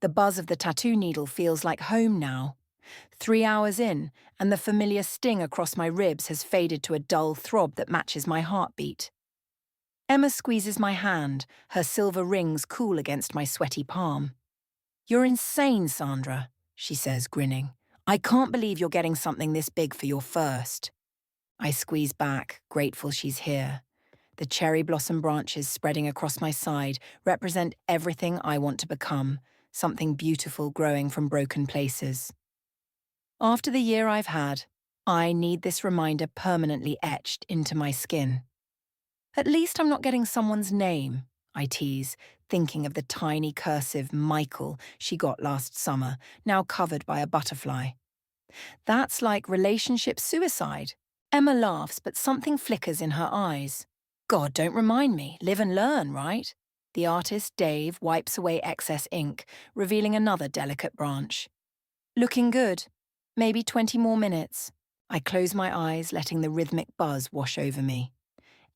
The buzz of the tattoo needle feels like home now. 3 hours in, and the familiar sting across my ribs has faded to a dull throb that matches my heartbeat. Emma squeezes my hand, her silver rings cool against my sweaty palm. "You're insane, Sandra," she says, grinning. "I can't believe you're getting something this big for your first." I squeeze back, grateful she's here. The cherry blossom branches spreading across my side represent everything I want to become, something beautiful growing from broken places. After the year I've had, I need this reminder permanently etched into my skin. At least I'm not getting someone's name, I tease, thinking of the tiny cursive Michael she got last summer, now covered by a butterfly. That's like relationship suicide. Emma laughs, but something flickers in her eyes. God, don't remind me. Live and learn, right? The artist, Dave, wipes away excess ink, revealing another delicate branch. Looking good. Maybe 20 more minutes. I close my eyes, letting the rhythmic buzz wash over me.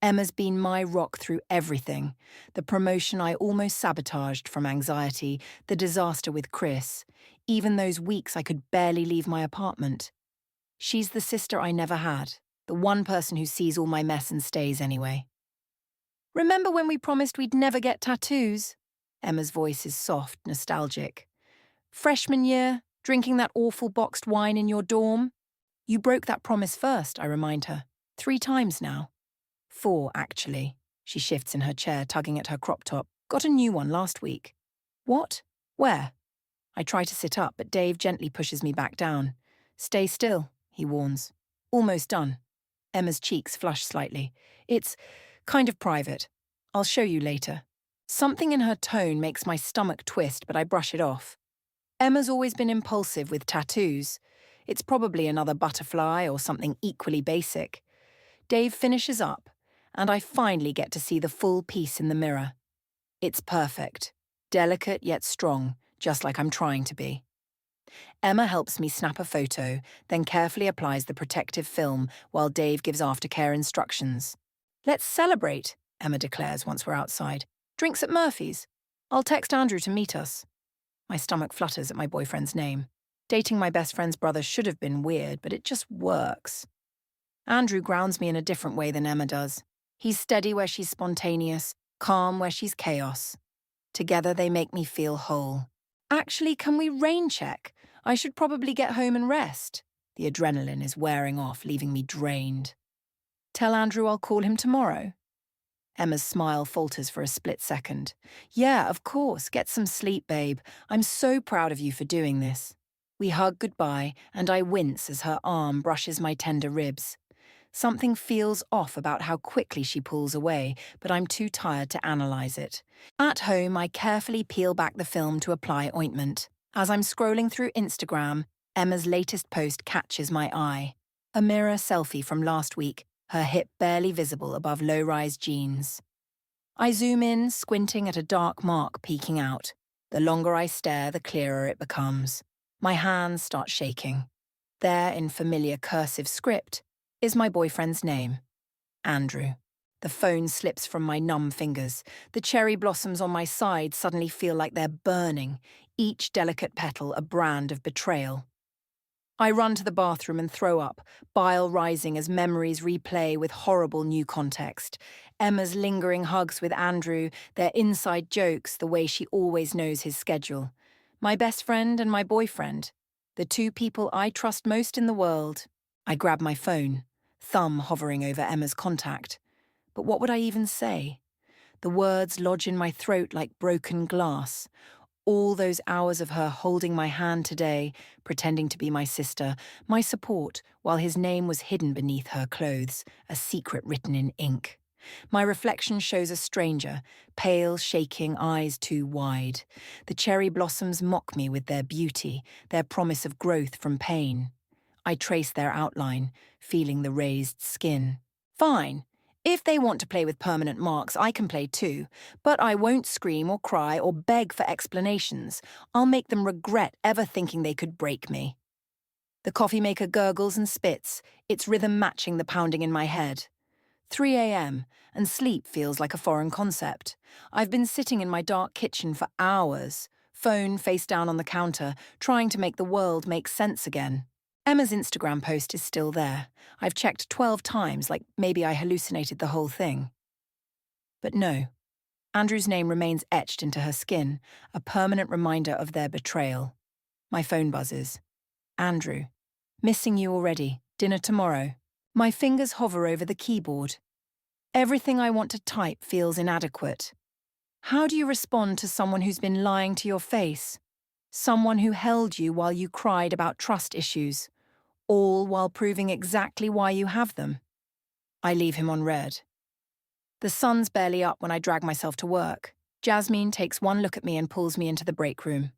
Emma's been my rock through everything. The promotion I almost sabotaged from anxiety, the disaster with Chris, even those weeks I could barely leave my apartment. She's the sister I never had, the one person who sees all my mess and stays anyway. "Remember when we promised we'd never get tattoos?" Emma's voice is soft, nostalgic. "Freshman year, drinking that awful boxed wine in your dorm? You broke that promise first," I remind her. 3 times now. 4, actually. She shifts in her chair, tugging at her crop top. "Got a new one last week." "What? Where?" I try to sit up, but Dave gently pushes me back down. "Stay still," he warns. "Almost done." Emma's cheeks flush slightly. "It's kind of private. I'll show you later." Something in her tone makes my stomach twist, but I brush it off. Emma's always been impulsive with tattoos. It's probably another butterfly or something equally basic. Dave finishes up, and I finally get to see the full piece in the mirror. It's perfect, delicate yet strong, just like I'm trying to be. Emma helps me snap a photo, then carefully applies the protective film while Dave gives aftercare instructions. "Let's celebrate," Emma declares once we're outside. "Drinks at Murphy's. I'll text Andrew to meet us." My stomach flutters at my boyfriend's name. Dating my best friend's brother should have been weird, but it just works. Andrew grounds me in a different way than Emma does. He's steady where she's spontaneous, calm where she's chaos. Together they make me feel whole. "Actually, can we rain check? I should probably get home and rest." The adrenaline is wearing off, leaving me drained. "Tell Andrew I'll call him tomorrow." Emma's smile falters for a split second. "Yeah, of course. Get some sleep, babe. I'm so proud of you for doing this." We hug goodbye, and I wince as her arm brushes my tender ribs. Something feels off about how quickly she pulls away, but I'm too tired to analyze it. At home, I carefully peel back the film to apply ointment. As I'm scrolling through Instagram, Emma's latest post catches my eye. A mirror selfie from last week, her hip barely visible above low-rise jeans. I zoom in, squinting at a dark mark peeking out. The longer I stare, the clearer it becomes. My hands start shaking. There, in familiar cursive script, is my boyfriend's name. Andrew. The phone slips from my numb fingers. The cherry blossoms on my side suddenly feel like they're burning, each delicate petal a brand of betrayal. I run to the bathroom and throw up, bile rising as memories replay with horrible new context. Emma's lingering hugs with Andrew, their inside jokes, the way she always knows his schedule. My best friend and my boyfriend, the 2 people I trust most in the world. I grab my phone, thumb hovering over Emma's contact. But what would I even say? The words lodge in my throat like broken glass. All those hours of her holding my hand today, pretending to be my sister, my support, while his name was hidden beneath her clothes, a secret written in ink. My reflection shows a stranger, pale, shaking, eyes too wide. The cherry blossoms mock me with their beauty, their promise of growth from pain. I trace their outline, feeling the raised skin. Fine. If they want to play with permanent marks, I can play too. But I won't scream or cry or beg for explanations. I'll make them regret ever thinking they could break me. The coffee maker gurgles and spits, its rhythm matching the pounding in my head. 3 a.m., and sleep feels like a foreign concept. I've been sitting in my dark kitchen for hours, phone face down on the counter, trying to make the world make sense again. Emma's Instagram post is still there. I've checked 12 times, like maybe I hallucinated the whole thing. But no. Andrew's name remains etched into her skin, a permanent reminder of their betrayal. My phone buzzes. Andrew. Missing you already. Dinner tomorrow. My fingers hover over the keyboard. Everything I want to type feels inadequate. How do you respond to someone who's been lying to your face? Someone who held you while you cried about trust issues, all while proving exactly why you have them? I leave him on read. The sun's barely up when I drag myself to work. Jasmine takes one look at me and pulls me into the break room.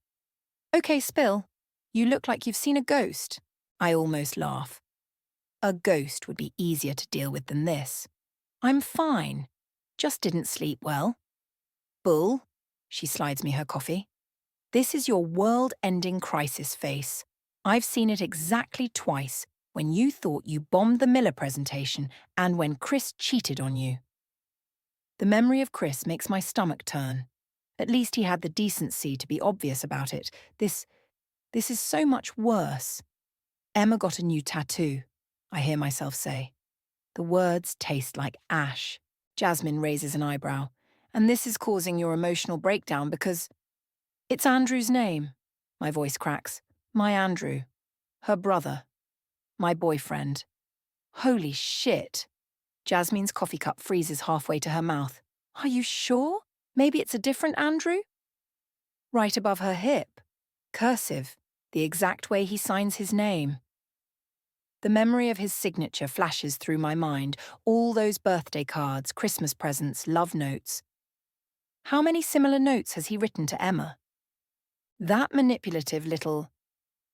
Okay, Spill. You look like you've seen a ghost. I almost laugh. A ghost would be easier to deal with than this. I'm fine. Just didn't sleep well. Bull. She slides me her coffee. This is your world-ending crisis face. I've seen it exactly twice, when you thought you bombed the Miller presentation and when Chris cheated on you. The memory of Chris makes my stomach turn. At least he had the decency to be obvious about it. This is so much worse. Emma got a new tattoo, I hear myself say. The words taste like ash. Jasmine raises an eyebrow. And this is causing your emotional breakdown because... It's Andrew's name. My voice cracks. My Andrew. Her brother. My boyfriend. Holy shit. Jasmine's coffee cup freezes halfway to her mouth. Are you sure? Maybe it's a different Andrew? Right above her hip. Cursive. The exact way he signs his name. The memory of his signature flashes through my mind, all those birthday cards, Christmas presents, love notes. How many similar notes has he written to Emma? That manipulative little...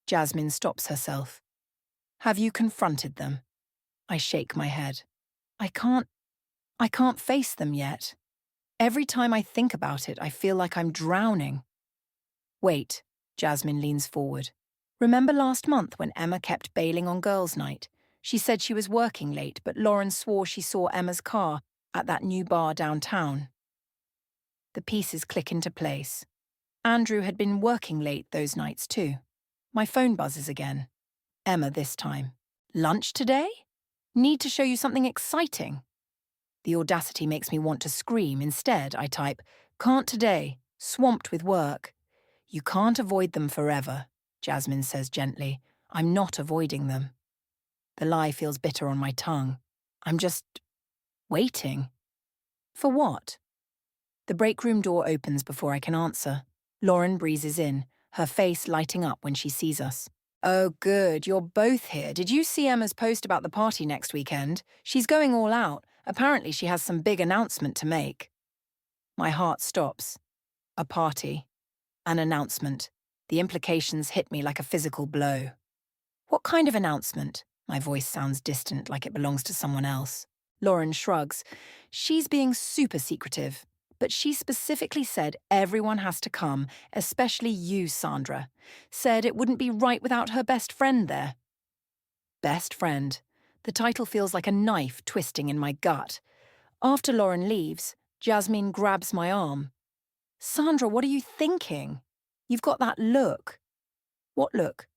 Jasmine stops herself. Have you confronted them? I shake my head. I can't face them yet. Every time I think about it, I feel like I'm drowning. Wait, Jasmine leans forward. Remember last month when Emma kept bailing on girls' night? She said she was working late, but Lauren swore she saw Emma's car at that new bar downtown. The pieces click into place. Andrew had been working late those nights too. My phone buzzes again. Emma this time. Lunch today? Need to show you something exciting. The audacity makes me want to scream. Instead, I type, can't today, swamped with work. You can't avoid them forever, Jasmine says gently. I'm not avoiding them. The lie feels bitter on my tongue. I'm just... waiting. For what? The break room door opens before I can answer. Lauren breezes in, her face lighting up when she sees us. Oh, good, you're both here. Did you see Emma's post about the party next weekend? She's going all out. Apparently she has some big announcement to make. My heart stops. A party. An announcement. The implications hit me like a physical blow. What kind of announcement? My voice sounds distant, like it belongs to someone else. Lauren shrugs. She's being super secretive. But she specifically said everyone has to come, especially you, Sandra. Said it wouldn't be right without her best friend there. Best friend. The title feels like a knife twisting in my gut. After Lauren leaves, Jasmine grabs my arm. Sandra, what are you thinking? You've got that look. What look?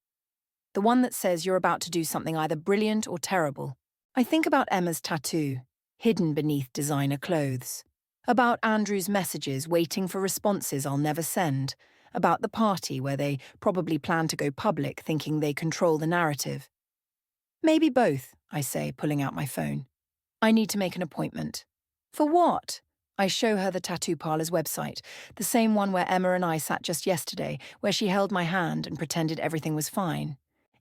The one that says you're about to do something either brilliant or terrible. I think about Emma's tattoo, hidden beneath designer clothes. About Andrew's messages waiting for responses I'll never send. About the party where they probably plan to go public thinking they control the narrative. Maybe both, I say, pulling out my phone. I need to make an appointment. For what? I show her the tattoo parlor's website, the same one where Emma and I sat just yesterday, where she held my hand and pretended everything was fine.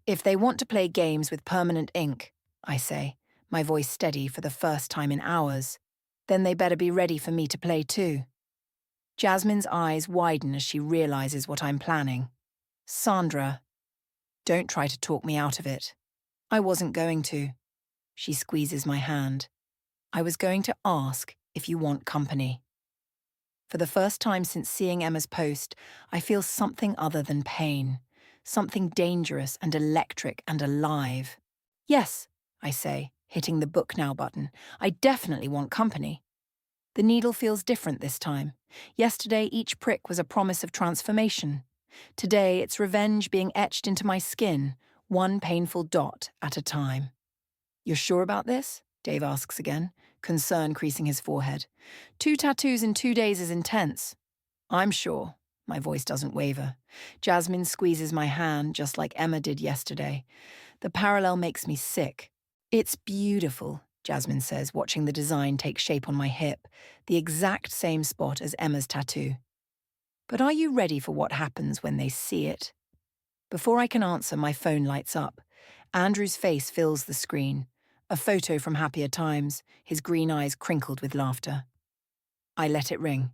If they want to play games with permanent ink, I say, my voice steady for the first time in hours, then they better be ready for me to play too. Jasmine's eyes widen as she realizes what I'm planning. Sandra, don't try to talk me out of it. I wasn't going to. She squeezes my hand. I was going to ask if you want company. For the first time since seeing Emma's post, I feel something other than pain. Something dangerous and electric and alive. Yes, I say, hitting the book now button. I definitely want company. The needle feels different this time. Yesterday, each prick was a promise of transformation. Today, it's revenge being etched into my skin, one painful dot at a time. You're sure about this? Dave asks again, concern creasing his forehead. 2 tattoos in 2 days is intense. I'm sure. My voice doesn't waver. Jasmine squeezes my hand just like Emma did yesterday. The parallel makes me sick. It's beautiful, Jasmine says, watching the design take shape on my hip, the exact same spot as Emma's tattoo. But are you ready for what happens when they see it? Before I can answer, my phone lights up. Andrew's face fills the screen. A photo from happier times, his green eyes crinkled with laughter. I let it ring.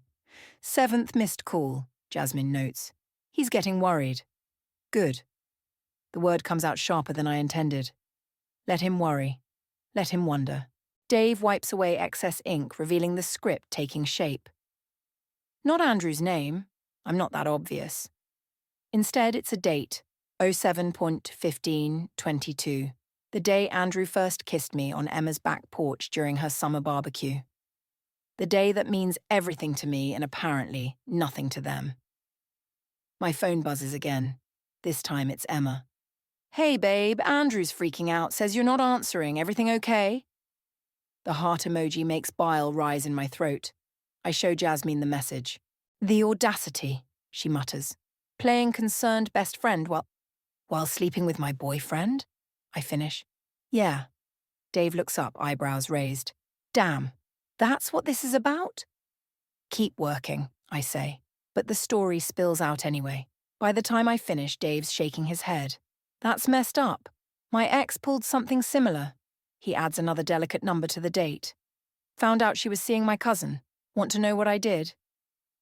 7th missed call, Jasmine notes. He's getting worried. Good. The word comes out sharper than I intended. Let him worry. Let him wonder. Dave wipes away excess ink, revealing the script taking shape. Not Andrew's name. I'm not that obvious. Instead, it's a date, 07.15/22, the day Andrew first kissed me on Emma's back porch during her summer barbecue. The day that means everything to me and apparently nothing to them. My phone buzzes again. This time it's Emma. Hey babe, Andrew's freaking out, says you're not answering. Everything okay? The heart emoji makes bile rise in my throat. I show Jasmine the message. The audacity, she mutters. Playing concerned best friend while sleeping with my boyfriend? I finish. Yeah. Dave looks up, eyebrows raised. Damn, that's what this is about? Keep working, I say. But the story spills out anyway. By the time I finish, Dave's shaking his head. That's messed up. My ex pulled something similar. He adds another delicate number to the date. Found out she was seeing my cousin. Want to know what I did?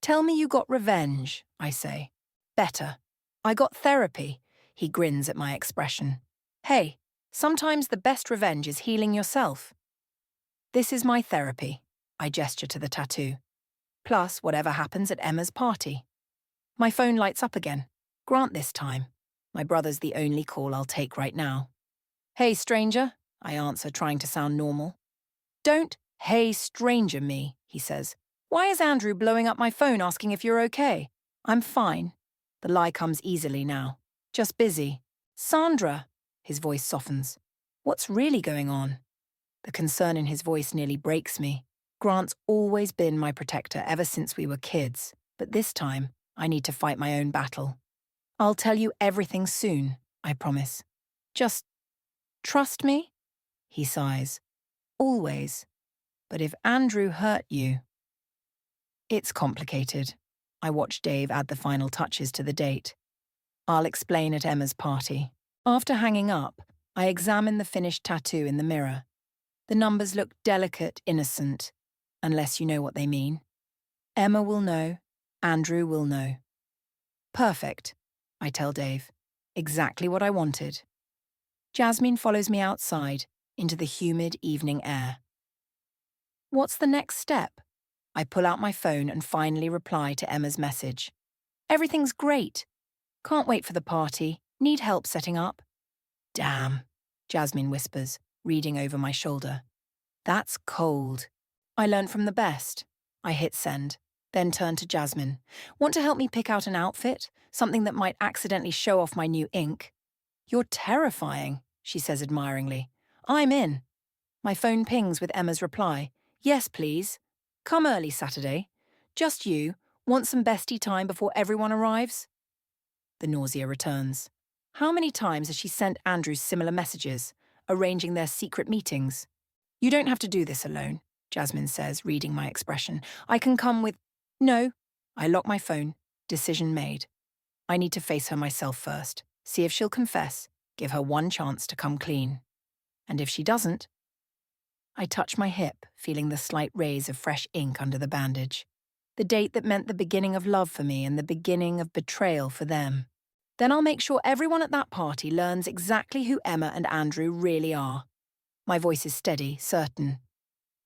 Tell me you got revenge, I say. Better. I got therapy. He grins at my expression. Hey, sometimes the best revenge is healing yourself. This is my therapy. I gesture to the tattoo. Plus whatever happens at Emma's party. My phone lights up again. Grant this time. My brother's the only call I'll take right now. Hey, stranger, I answer, trying to sound normal. Don't hey, stranger me, he says. Why is Andrew blowing up my phone asking if you're okay? I'm fine. The lie comes easily now. Just busy. Sandra, his voice softens. What's really going on? The concern in his voice nearly breaks me. Grant's always been my protector ever since we were kids, but this time I need to fight my own battle. I'll tell you everything soon, I promise. Just trust me? He sighs. Always. But if Andrew hurt you... It's complicated. I watch Dave add the final touches to the date. I'll explain at Emma's party. After hanging up, I examine the finished tattoo in the mirror. The numbers look delicate, innocent, unless you know what they mean. Emma will know. Andrew will know. Perfect, I tell Dave. Exactly what I wanted. Jasmine follows me outside, into the humid evening air. What's the next step? I pull out my phone and finally reply to Emma's message. Everything's great. Can't wait for the party. Need help setting up. Damn, Jasmine whispers, reading over my shoulder. That's cold. I learned from the best. I hit send, then turn to Jasmine. Want to help me pick out an outfit? Something that might accidentally show off my new ink? You're terrifying, she says admiringly. I'm in. My phone pings with Emma's reply. Yes, please. Come early Saturday. Just you. Want some bestie time before everyone arrives? The nausea returns. How many times has she sent Andrew similar messages, arranging their secret meetings? You don't have to do this alone, Jasmine says, reading my expression. I can come with... No. I lock my phone. Decision made. I need to face her myself first, see if she'll confess, give her one chance to come clean. And if she doesn't... I touch my hip, feeling the slight rays of fresh ink under the bandage. The date that meant the beginning of love for me and the beginning of betrayal for them. Then I'll make sure everyone at that party learns exactly who Emma and Andrew really are. My voice is steady, certain.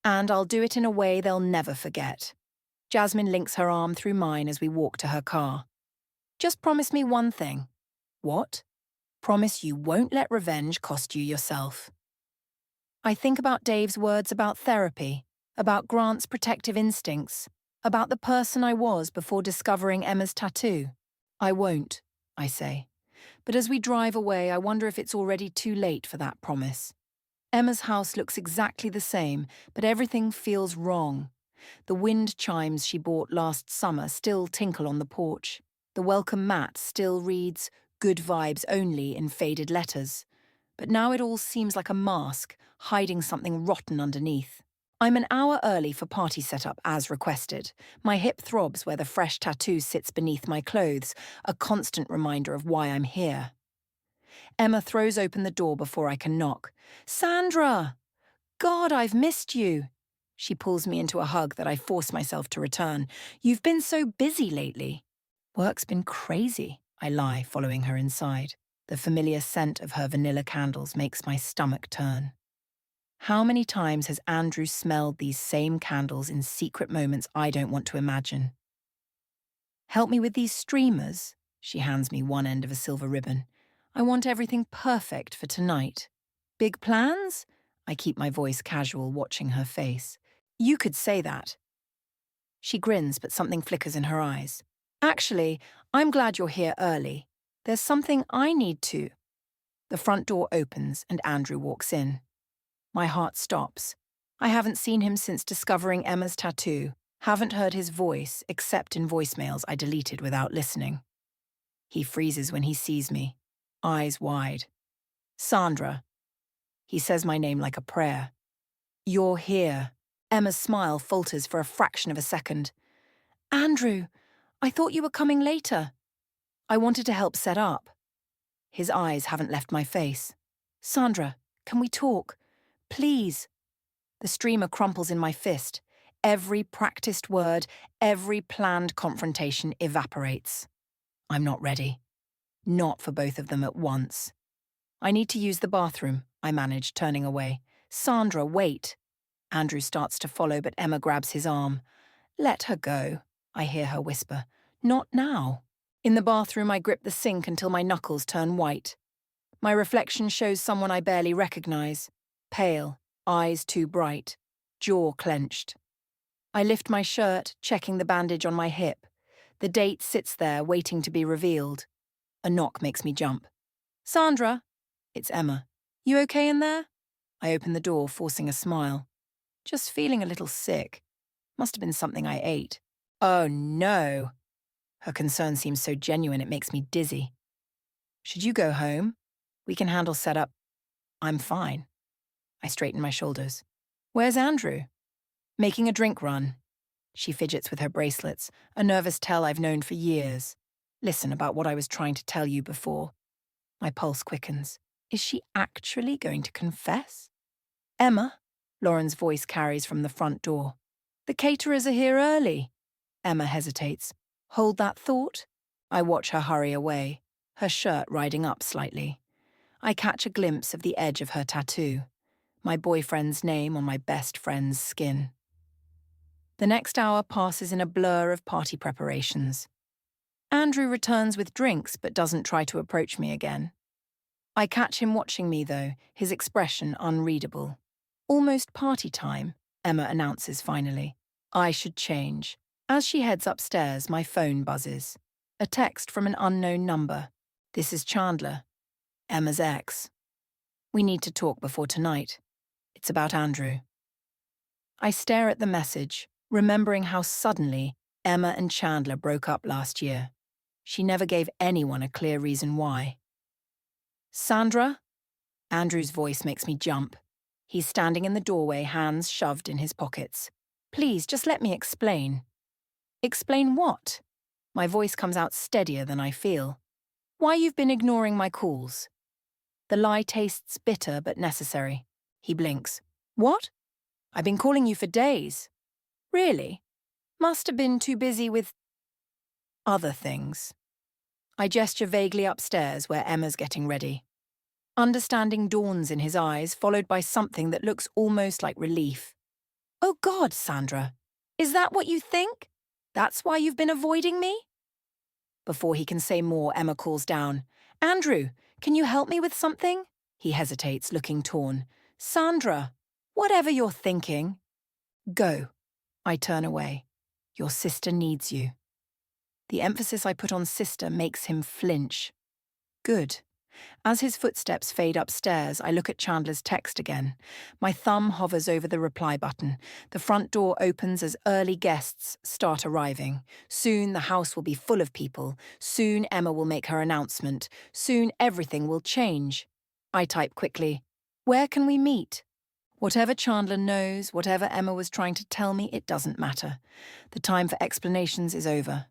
And I'll do it in a way they'll never forget. Jasmine links her arm through mine as we walk to her car. Just promise me one thing. What? Promise you won't let revenge cost you yourself. I think about Dave's words about therapy, about Grant's protective instincts, about the person I was before discovering Emma's tattoo. I won't, I say. But as we drive away, I wonder if it's already too late for that promise. Emma's house looks exactly the same, but everything feels wrong. The wind chimes she bought last summer still tinkle on the porch. The welcome mat still reads, "Good vibes only" in faded letters. But now it all seems like a mask, hiding something rotten underneath. I'm an hour early for party setup as requested. My hip throbs where the fresh tattoo sits beneath my clothes, a constant reminder of why I'm here. Emma throws open the door before I can knock. "Sandra! God, I've missed you." She pulls me into a hug that I force myself to return. "You've been so busy lately." "Work's been crazy," I lie, following her inside. The familiar scent of her vanilla candles makes my stomach turn. How many times has Andrew smelled these same candles in secret moments I don't want to imagine? "Help me with these streamers." She hands me one end of a silver ribbon. "I want everything perfect for tonight." "Big plans?" I keep my voice casual, watching her face. "You could say that." She grins, but something flickers in her eyes. "Actually, I'm glad you're here early. There's something I need to." The front door opens and Andrew walks in. My heart stops. I haven't seen him since discovering Emma's tattoo, haven't heard his voice except in voicemails I deleted without listening. He freezes when he sees me, eyes wide. "Sandra." He says my name like a prayer. "You're here." Emma's smile falters for a fraction of a second. "Andrew, I thought you were coming later." "I wanted to help set up." His eyes haven't left my face. "Sandra, can we talk? Please." The streamer crumples in my fist. Every practiced word, every planned confrontation evaporates. I'm not ready. Not for both of them at once. "I need to use the bathroom," I manage, turning away. "Sandra, wait." Andrew starts to follow, but Emma grabs his arm. "Let her go," I hear her whisper. "Not now." In the bathroom, I grip the sink until my knuckles turn white. My reflection shows someone I barely recognize. Pale, eyes too bright, jaw clenched. I lift my shirt, checking the bandage on my hip. The date sits there, waiting to be revealed. A knock makes me jump. "Sandra?" It's Emma. "You okay in there?" I open the door, forcing a smile. "Just feeling a little sick. Must have been something I ate." "Oh no." Her concern seems so genuine it makes me dizzy. "Should you go home? We can handle setup." "I'm fine." I straighten my shoulders. "Where's Andrew?" "Making a drink run." She fidgets with her bracelets, a nervous tell I've known for years. "Listen, about what I was trying to tell you before." My pulse quickens. Is she actually going to confess? "Emma?" Lauren's voice carries from the front door. "The caterers are here early." Emma hesitates. "Hold that thought." I watch her hurry away, her shirt riding up slightly. I catch a glimpse of the edge of her tattoo, my boyfriend's name on my best friend's skin. The next hour passes in a blur of party preparations. Andrew returns with drinks but doesn't try to approach me again. I catch him watching me, though, his expression unreadable. "Almost party time," Emma announces finally. I should change. As she heads upstairs, my phone buzzes. A text from an unknown number. "This is Chandler, Emma's ex. We need to talk before tonight. It's about Andrew." I stare at the message, remembering how suddenly Emma and Chandler broke up last year. She never gave anyone a clear reason why. "Sandra?" Andrew's voice makes me jump. He's standing in the doorway, hands shoved in his pockets. "Please, just let me explain." "Explain what?" My voice comes out steadier than I feel. "Why you've been ignoring my calls." The lie tastes bitter but necessary. He blinks. "What? I've been calling you for days." "Really? Must have been too busy with other things." I gesture vaguely upstairs where Emma's getting ready. Understanding dawns in his eyes, followed by something that looks almost like relief. "Oh God, Sandra, is that what you think? That's why you've been avoiding me?" Before he can say more, Emma calls down. "Andrew, can you help me with something?" He hesitates, looking torn. "Sandra, whatever you're thinking." "Go." I turn away. "Your sister needs you." The emphasis I put on sister makes him flinch. Good. As his footsteps fade upstairs, I look at Chandler's text again. My thumb hovers over the reply button. The front door opens as early guests start arriving. Soon the house will be full of people. Soon Emma will make her announcement. Soon everything will change. I type quickly, "Where can we meet?" Whatever Chandler knows, whatever Emma was trying to tell me, it doesn't matter. The time for explanations is over.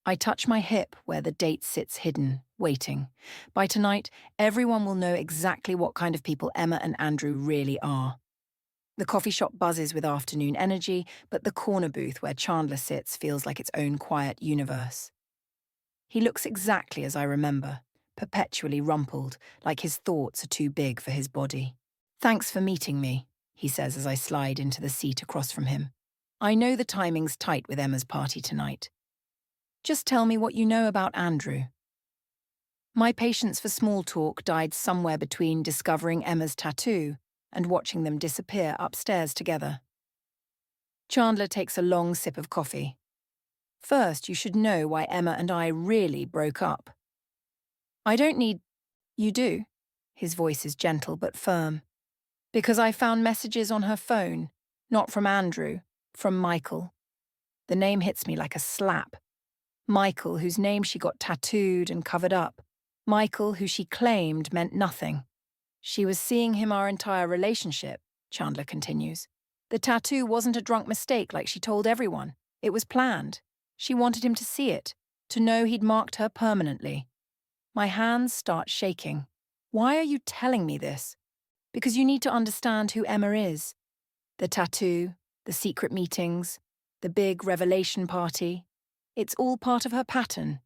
I touch my hip where the date sits hidden, waiting. By tonight, everyone will know exactly what kind of people Emma and Andrew really are. The coffee shop buzzes with afternoon energy, but the corner booth where Chandler sits feels like its own quiet universe. He looks exactly as I remember, perpetually rumpled, like his thoughts are too big for his body. "Thanks for meeting me," he says as I slide into the seat across from him. "I know the timing's tight with Emma's party tonight. Just tell me what you know about Andrew." My patience for small talk died somewhere between discovering Emma's tattoo and watching them disappear upstairs together. Chandler takes a long sip of coffee. "First, you should know why Emma and I really broke up." "I don't need—" "You do." His voice is gentle but firm. "Because I found messages on her phone, not from Andrew, from Michael." The name hits me like a slap. Michael, whose name she got tattooed and covered up. Michael, who she claimed meant nothing. "She was seeing him our entire relationship," Chandler continues. "The tattoo wasn't a drunk mistake like she told everyone. It was planned. She wanted him to see it, to know he'd marked her permanently." My hands start shaking. "Why are you telling me this?" "Because you need to understand who Emma is. The tattoo, the secret meetings, the big revelation party. It's all part of her pattern.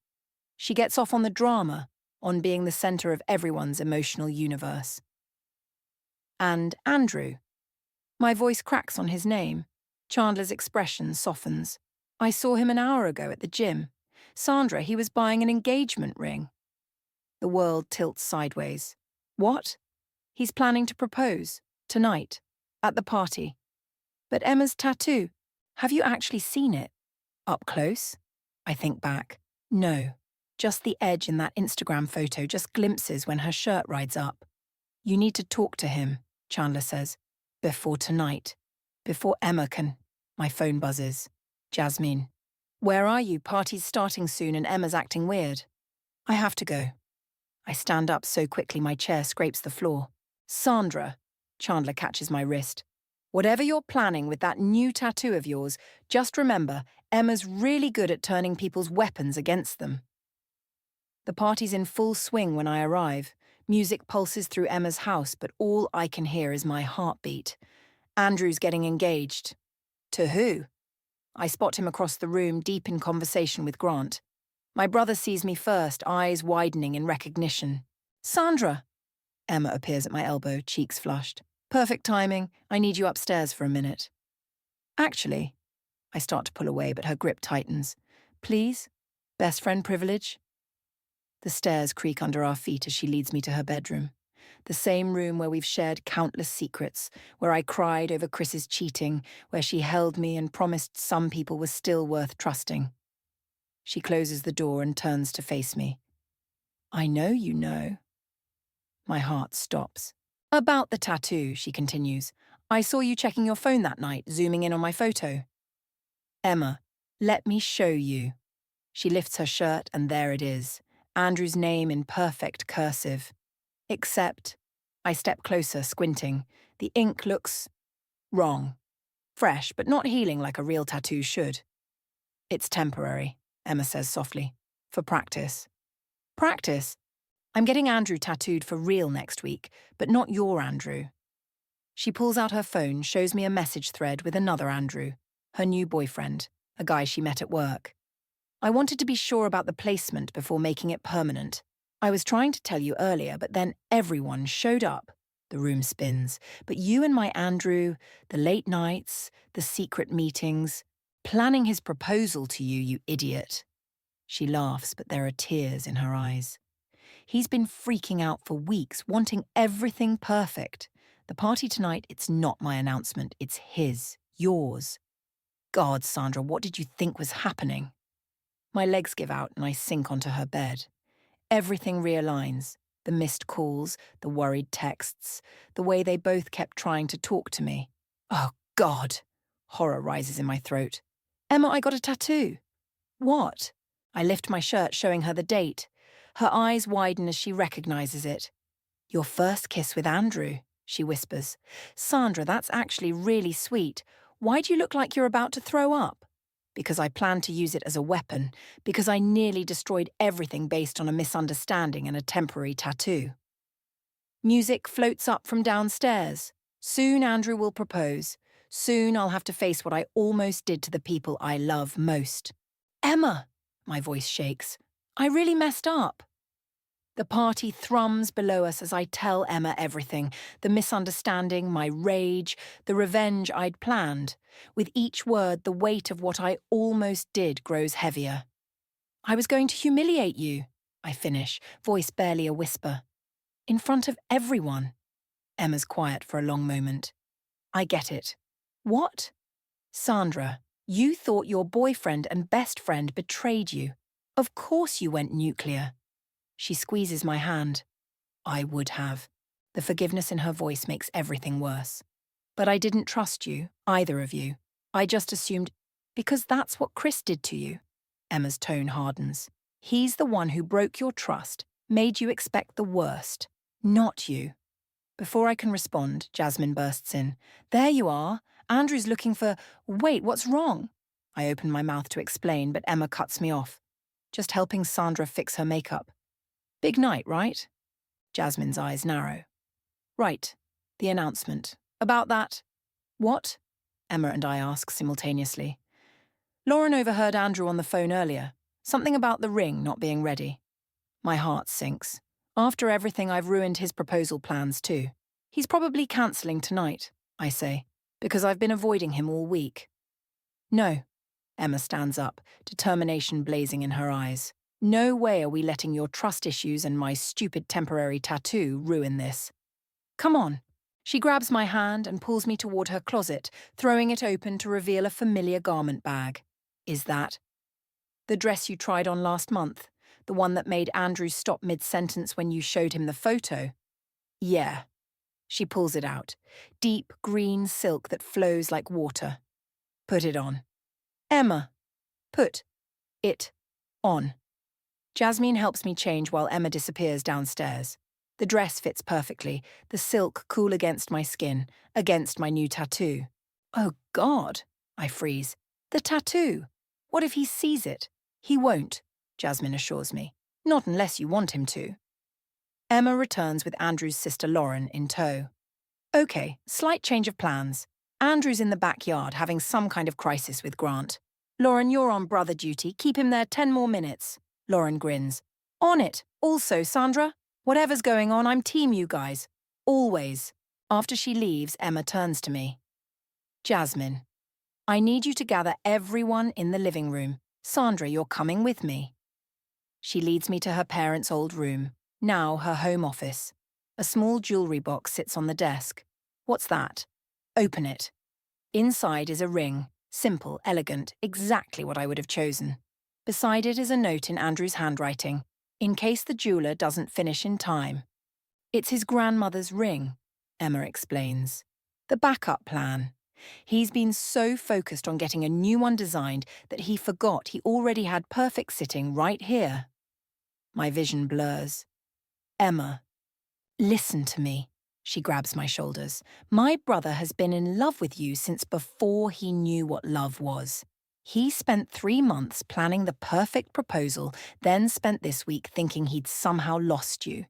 She gets off on the drama, on being the center of everyone's emotional universe." "And Andrew." My voice cracks on his name. Chandler's expression softens. "I saw him an hour ago at the gym. Sandra, he was buying an engagement ring." The world tilts sideways. "What?" "He's planning to propose. Tonight. At the party." "But Emma's tattoo. Have you actually seen it? Up close?" I think back. No. Just the edge in that Instagram photo, just glimpses when her shirt rides up. "You need to talk to him," Chandler says. "Before tonight. Before Emma can—" My phone buzzes. "Jasmine. Where are you? Party's starting soon and Emma's acting weird." "I have to go." I stand up so quickly my chair scrapes the floor. "Sandra," Chandler catches my wrist. "Whatever you're planning with that new tattoo of yours, just remember, Emma's really good at turning people's weapons against them." The party's in full swing when I arrive. Music pulses through Emma's house, but all I can hear is my heartbeat. Andrew's getting engaged. To who? I spot him across the room, deep in conversation with Grant. My brother sees me first, eyes widening in recognition. "Sandra!" Emma appears at my elbow, cheeks flushed. "Perfect timing. I need you upstairs for a minute." "Actually," I start to pull away, but her grip tightens. "Please? Best friend privilege?" The stairs creak under our feet as she leads me to her bedroom. The same room where we've shared countless secrets, where I cried over Chris's cheating, where she held me and promised some people were still worth trusting. She closes the door and turns to face me. "I know you know." My heart stops. "About the tattoo," she continues. "I saw you checking your phone that night, zooming in on my photo." "Emma, let me show you." She lifts her shirt and there it is. Andrew's name in perfect cursive. Except, I step closer, squinting. The ink looks wrong. Fresh, but not healing like a real tattoo should. "It's temporary," Emma says softly. "For practice." "Practice? I'm getting Andrew tattooed for real next week, but not your Andrew." She pulls out her phone, shows me a message thread with another Andrew, her new boyfriend, a guy she met at work. "I wanted to be sure about the placement before making it permanent. I was trying to tell you earlier, but then everyone showed up." The room spins. "But you and my Andrew, the late nights, the secret meetings, planning his proposal to you, you idiot." She laughs, but there are tears in her eyes. "He's been freaking out for weeks, wanting everything perfect. The party tonight, it's not my announcement, it's his, yours. God, Sandra, what did you think was happening?" My legs give out and I sink onto her bed. Everything realigns. The missed calls, the worried texts, the way they both kept trying to talk to me. Oh, God! Horror rises in my throat. Emma, I got a tattoo. What? I lift my shirt, showing her the date. Her eyes widen as she recognizes it. Your first kiss with Andrew, she whispers. Sandra, that's actually really sweet. Why do you look like you're about to throw up? Because I plan to use it as a weapon, because I nearly destroyed everything based on a misunderstanding and a temporary tattoo. Music floats up from downstairs. Soon Andrew will propose. Soon I'll have to face what I almost did to the people I love most. Emma! My voice shakes. I really messed up. The party thrums below us as I tell Emma everything, the misunderstanding, my rage, the revenge I'd planned. With each word, the weight of what I almost did grows heavier. I was going to humiliate you, I finish, voice barely a whisper. In front of everyone. Emma's quiet for a long moment. I get it. What? Sandra, you thought your boyfriend and best friend betrayed you. Of course you went nuclear. She squeezes my hand. I would have. The forgiveness in her voice makes everything worse. But I didn't trust you, either of you. I just assumed, because that's what Chris did to you. Emma's tone hardens. He's the one who broke your trust, made you expect the worst, not you. Before I can respond, Jasmine bursts in. There you are. Andrew's looking for... Wait, what's wrong? I open my mouth to explain, but Emma cuts me off. Just helping Sandra fix her makeup. Big night, right? Jasmine's eyes narrow. Right. The announcement. About that. What? Emma and I ask simultaneously. Lauren overheard Andrew on the phone earlier. Something about the ring not being ready. My heart sinks. After everything, I've ruined his proposal plans too. He's probably cancelling tonight, I say, because I've been avoiding him all week. No. Emma stands up, determination blazing in her eyes. No way are we letting your trust issues and my stupid temporary tattoo ruin this. Come on. She grabs my hand and pulls me toward her closet, throwing it open to reveal a familiar garment bag. Is that? The dress you tried on last month? The one that made Andrew stop mid-sentence when you showed him the photo? Yeah. She pulls it out. Deep green silk that flows like water. Put it on. Emma. Put it on. Jasmine helps me change while Emma disappears downstairs. The dress fits perfectly, the silk cool against my skin, against my new tattoo. Oh, God, I freeze. The tattoo. What if he sees it? He won't, Jasmine assures me. Not unless you want him to. Emma returns with Andrew's sister Lauren in tow. Okay, slight change of plans. Andrew's in the backyard having some kind of crisis with Grant. Lauren, you're on brother duty. Keep him there 10 more minutes. Lauren grins. On it. Also, Sandra, whatever's going on, I'm team you guys. Always. After she leaves, Emma turns to me. Jasmine, I need you to gather everyone in the living room. Sandra, you're coming with me. She leads me to her parents' old room, now her home office. A small jewellery box sits on the desk. What's that? Open it. Inside is a ring. Simple, elegant, exactly what I would have chosen. Beside it is a note in Andrew's handwriting, in case the jeweller doesn't finish in time. It's his grandmother's ring, Emma explains. The backup plan. He's been so focused on getting a new one designed that he forgot he already had perfect sitting right here. My vision blurs. Emma, listen to me. She grabs my shoulders. My brother has been in love with you since before he knew what love was. He spent 3 months planning the perfect proposal, then spent this week thinking he'd somehow lost you.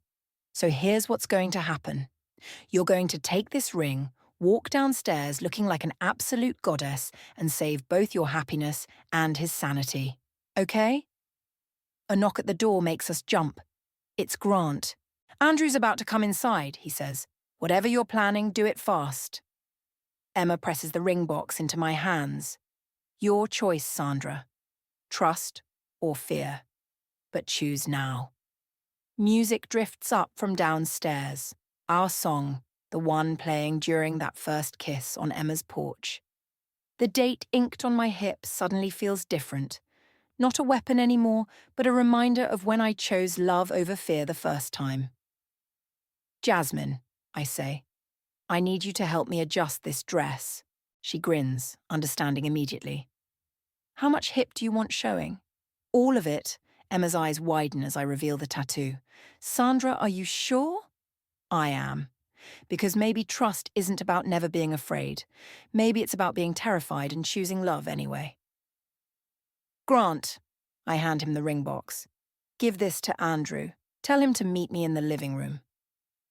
So here's what's going to happen. You're going to take this ring, walk downstairs looking like an absolute goddess, and save both your happiness and his sanity. Okay? A knock at the door makes us jump. It's Grant. Andrew's about to come inside, he says. Whatever you're planning, do it fast. Emma presses the ring box into my hands. Your choice, Sandra. Trust or fear. But choose now. Music drifts up from downstairs. Our song, the one playing during that first kiss on Emma's porch. The date inked on my hip suddenly feels different. Not a weapon anymore, but a reminder of when I chose love over fear the first time. Jasmine, I say, I need you to help me adjust this dress. She grins, understanding immediately. How much hip do you want showing? All of it. Emma's eyes widen as I reveal the tattoo. Sandra, are you sure? I am. Because maybe trust isn't about never being afraid. Maybe it's about being terrified and choosing love anyway. Grant, I hand him the ring box. Give this to Andrew. Tell him to meet me in the living room.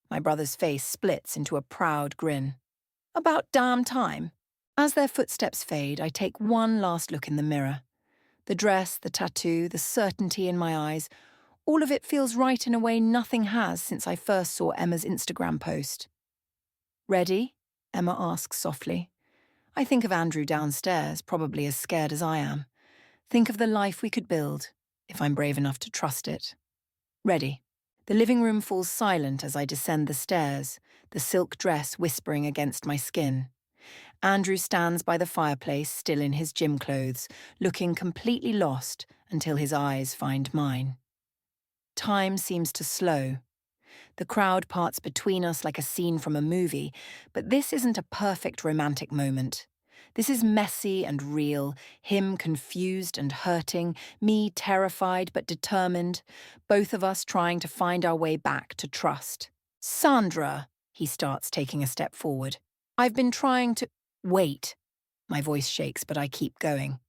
My brother's face splits into a proud grin. About damn time. As their footsteps fade, I take one last look in the mirror. The dress, the tattoo, the certainty in my eyes, all of it feels right in a way nothing has since I first saw Emma's Instagram post. Ready? Emma asks softly. I think of Andrew downstairs, probably as scared as I am. Think of the life we could build, if I'm brave enough to trust it. Ready. The living room falls silent as I descend the stairs, the silk dress whispering against my skin. Andrew stands by the fireplace, still in his gym clothes, looking completely lost until his eyes find mine. Time seems to slow. The crowd parts between us like a scene from a movie, but this isn't a perfect romantic moment. This is messy and real, him confused and hurting, me terrified but determined, both of us trying to find our way back to trust. Sandra, he starts, taking a step forward. I've been trying to... Wait. My voice shakes, but I keep going.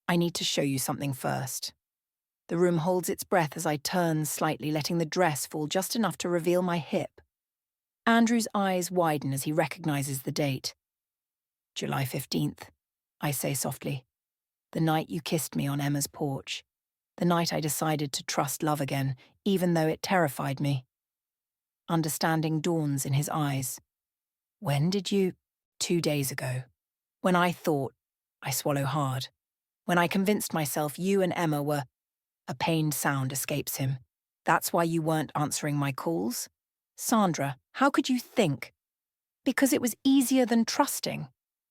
I need to show you something first. The room holds its breath as I turn slightly, letting the dress fall just enough to reveal my hip. Andrew's eyes widen as he recognizes the date. July 15th, I say softly. The night you kissed me on Emma's porch. The night I decided to trust love again, even though it terrified me. Understanding dawns in his eyes. When did you... 2 days ago. When I thought... I swallow hard. When I convinced myself you and Emma were... A pained sound escapes him. That's why you weren't answering my calls? Sandra, how could you think? Because it was easier than trusting.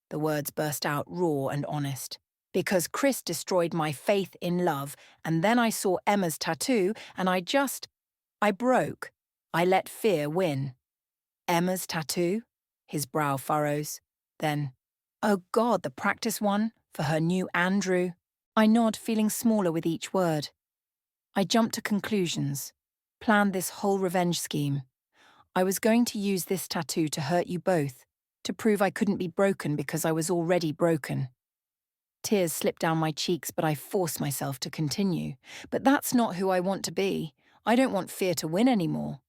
The words burst out raw and honest. Because Chris destroyed my faith in love, and then I saw Emma's tattoo, and I broke. I let fear win. Emma's tattoo? His brow furrows. Then, oh God, the practice one? For her new Andrew? I nod, feeling smaller with each word. I jumped to conclusions, planned this whole revenge scheme. I was going to use this tattoo to hurt you both, to prove I couldn't be broken because I was already broken. Tears slip down my cheeks, but I force myself to continue. But that's not who I want to be. I don't want fear to win anymore.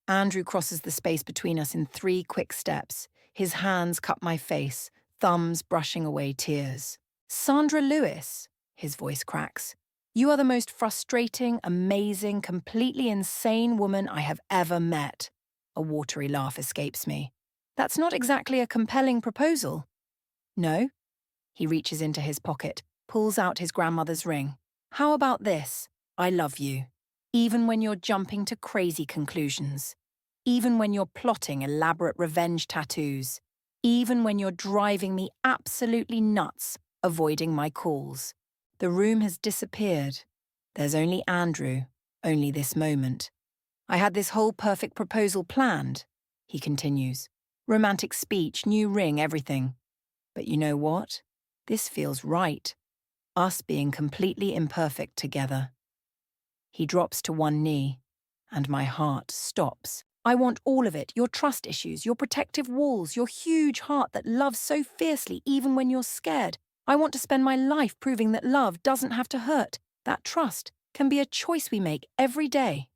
Andrew crosses the space between us in 3 quick steps. His hands cup my face, thumbs brushing away tears. Sandra Lewis, his voice cracks. You are the most frustrating, amazing, completely insane woman I have ever met. A watery laugh escapes me. That's not exactly a compelling proposal. No? He reaches into his pocket, pulls out his grandmother's ring. How about this? I love you. Even when you're jumping to crazy conclusions. Even when you're plotting elaborate revenge tattoos. Even when you're driving me absolutely nuts, avoiding my calls. The room has disappeared. There's only Andrew, only this moment. I had this whole perfect proposal planned, he continues. Romantic speech, new ring, everything. But you know what? This feels right. Us being completely imperfect together. He drops to one knee, and my heart stops. I want all of it, your trust issues, your protective walls, your huge heart that loves so fiercely even when you're scared. I want to spend my life proving that love doesn't have to hurt, that trust can be a choice we make every day.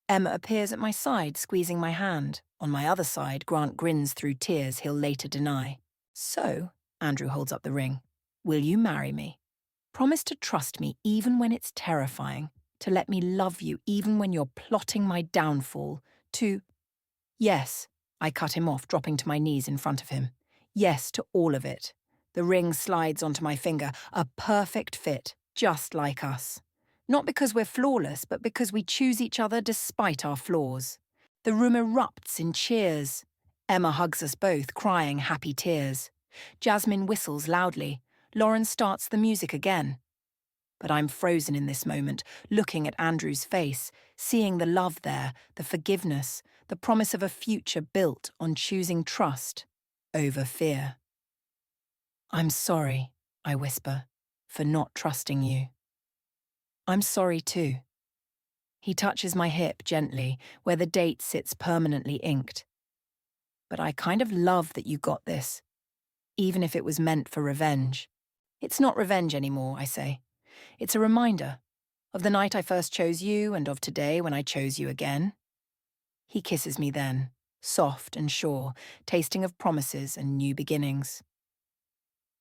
Emma appears at my side, squeezing my hand. On my other side, Grant grins through tears he'll later deny. So, Andrew holds up the ring. Will you marry me? Promise to trust me even when it's terrifying, to let me love you even when you're plotting my downfall, to... Yes, I cut him off, dropping to my knees in front of him. Yes to all of it. The ring slides onto my finger, a perfect fit, just like us. Not because we're flawless, but because we choose each other despite our flaws. The room erupts in cheers. Emma hugs us both, crying happy tears. Jasmine whistles loudly. Lauren starts the music again. But I'm frozen in this moment, looking at Andrew's face, seeing the love there, the forgiveness, the promise of a future built on choosing trust over fear. I'm sorry, I whisper, for not trusting you. I'm sorry too. He touches my hip gently, where the date sits permanently inked. But I kind of love that you got this, even if it was meant for revenge. It's not revenge anymore, I say. It's a reminder of the night I first chose you and of today when I chose you again. He kisses me then, soft and sure, tasting of promises and new beginnings.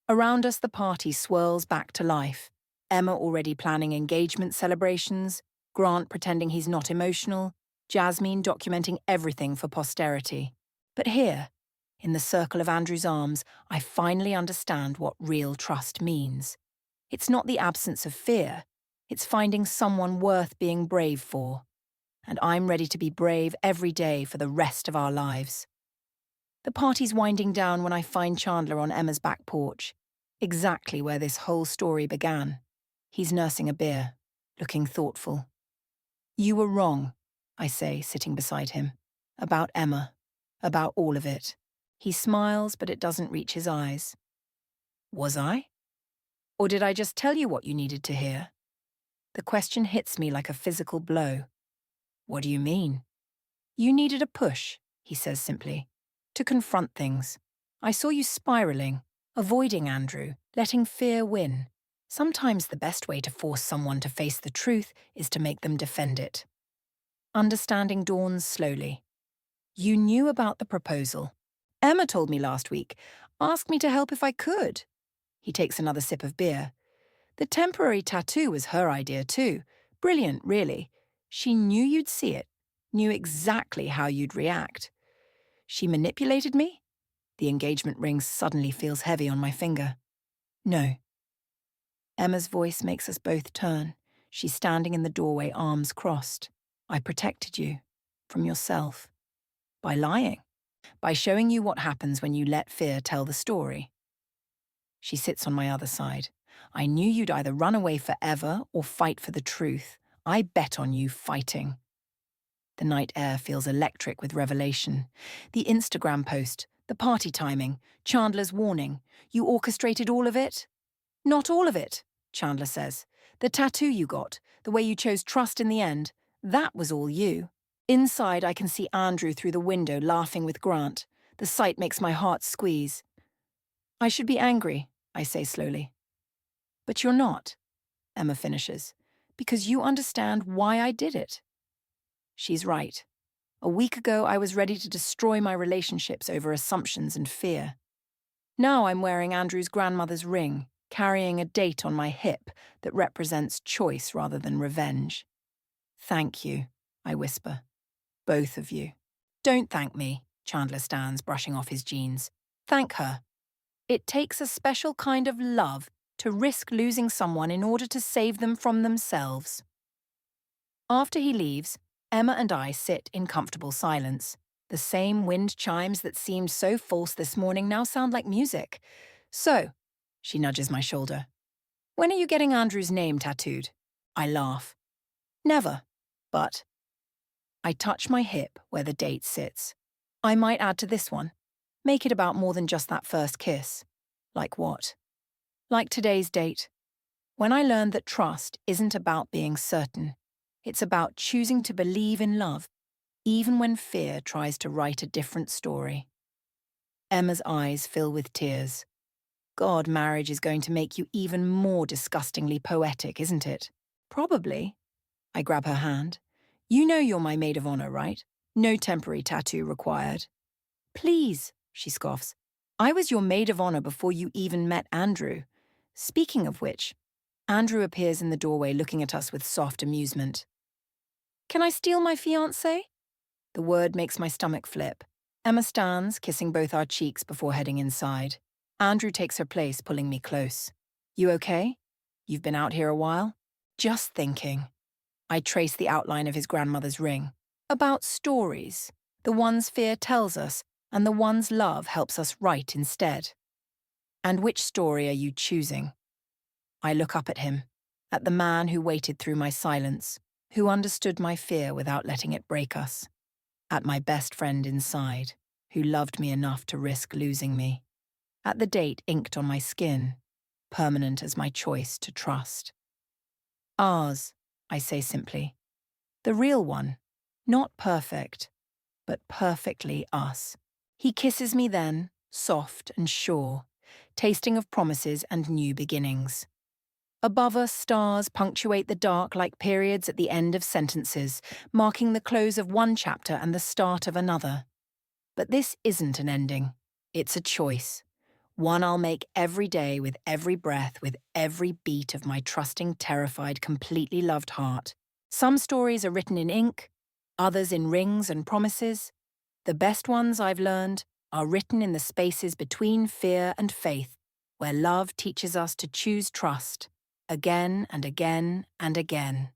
Around us, the party swirls back to life. Emma already planning engagement celebrations, Grant pretending he's not emotional, Jasmine documenting everything for posterity. But here, in the circle of Andrew's arms, I finally understand what real trust means. It's not the absence of fear, it's finding someone worth being brave for. And I'm ready to be brave every day for the rest of our lives. The party's winding down when I find Chandler on Emma's back porch, exactly where this whole story began. He's nursing a beer, looking thoughtful. You were wrong, I say, sitting beside him. About Emma. About all of it. He smiles, but it doesn't reach his eyes. Was I? Or did I just tell you what you needed to hear? The question hits me like a physical blow. What do you mean? You needed a push, he says simply, to confront things. I saw you spiraling, avoiding Andrew, letting fear win. Sometimes the best way to force someone to face the truth is to make them defend it. Understanding dawns slowly. You knew about the proposal. Emma told me last week, asked me to help if I could. He takes another sip of beer. The temporary tattoo was her idea too. Brilliant, really. She knew you'd see it, knew exactly how you'd react. She manipulated me? The engagement ring suddenly feels heavy on my finger. No. Emma's voice makes us both turn. She's standing in the doorway, arms crossed. I protected you. From yourself. By lying. By showing you what happens when you let fear tell the story. She sits on my other side. I knew you'd either run away forever or fight for the truth. I bet on you fighting. The night air feels electric with revelation. The Instagram post, the party timing, Chandler's warning. You orchestrated all of it? Not all of it, Chandler says. The tattoo you got, the way you chose trust in the end, that was all you. Inside, I can see Andrew through the window laughing with Grant. The sight makes my heart squeeze. I should be angry, I say slowly. But you're not, Emma finishes, because you understand why I did it. She's right. A week ago, I was ready to destroy my relationships over assumptions and fear. Now I'm wearing Andrew's grandmother's ring, carrying a date on my hip that represents choice rather than revenge. Thank you, I whisper. Both of you. Don't thank me, Chandler stands, brushing off his jeans. Thank her. It takes a special kind of love to risk losing someone in order to save them from themselves. After he leaves, Emma and I sit in comfortable silence. The same wind chimes that seemed so false this morning now sound like music. So, she nudges my shoulder. When are you getting Andrew's name tattooed? I laugh. Never. But I touch my hip where the date sits. I might add to this one. Make it about more than just that first kiss. Like what? Like today's date. When I learned that trust isn't about being certain. It's about choosing to believe in love, even when fear tries to write a different story. Emma's eyes fill with tears. God, marriage is going to make you even more disgustingly poetic, isn't it? Probably. I grab her hand. You know you're my maid of honor, right? No temporary tattoo required. Please, she scoffs. I was your maid of honor before you even met Andrew. Speaking of which, Andrew appears in the doorway looking at us with soft amusement. Can I steal my fiancé? The word makes my stomach flip. Emma stands, kissing both our cheeks before heading inside. Andrew takes her place, pulling me close. You okay? You've been out here a while? Just thinking. I trace the outline of his grandmother's ring. About stories. The ones fear tells us, and the ones love helps us write instead. And which story are you choosing? I look up at him. at the man who waited through my silence, who understood my fear without letting it break us, at my best friend inside, who loved me enough to risk losing me, at the date inked on my skin, permanent as my choice to trust. Ours, I say simply. The real one, not perfect, but perfectly us. He kisses me then, soft and sure, tasting of promises and new beginnings. Above us, stars punctuate the dark like periods at the end of sentences, marking the close of one chapter and the start of another. But this isn't an ending. It's a choice. One I'll make every day with every breath, with every beat of my trusting, terrified, completely loved heart. Some stories are written in ink, others in rings and promises. The best ones, I've learned, are written in the spaces between fear and faith, where love teaches us to choose trust, again and again and again.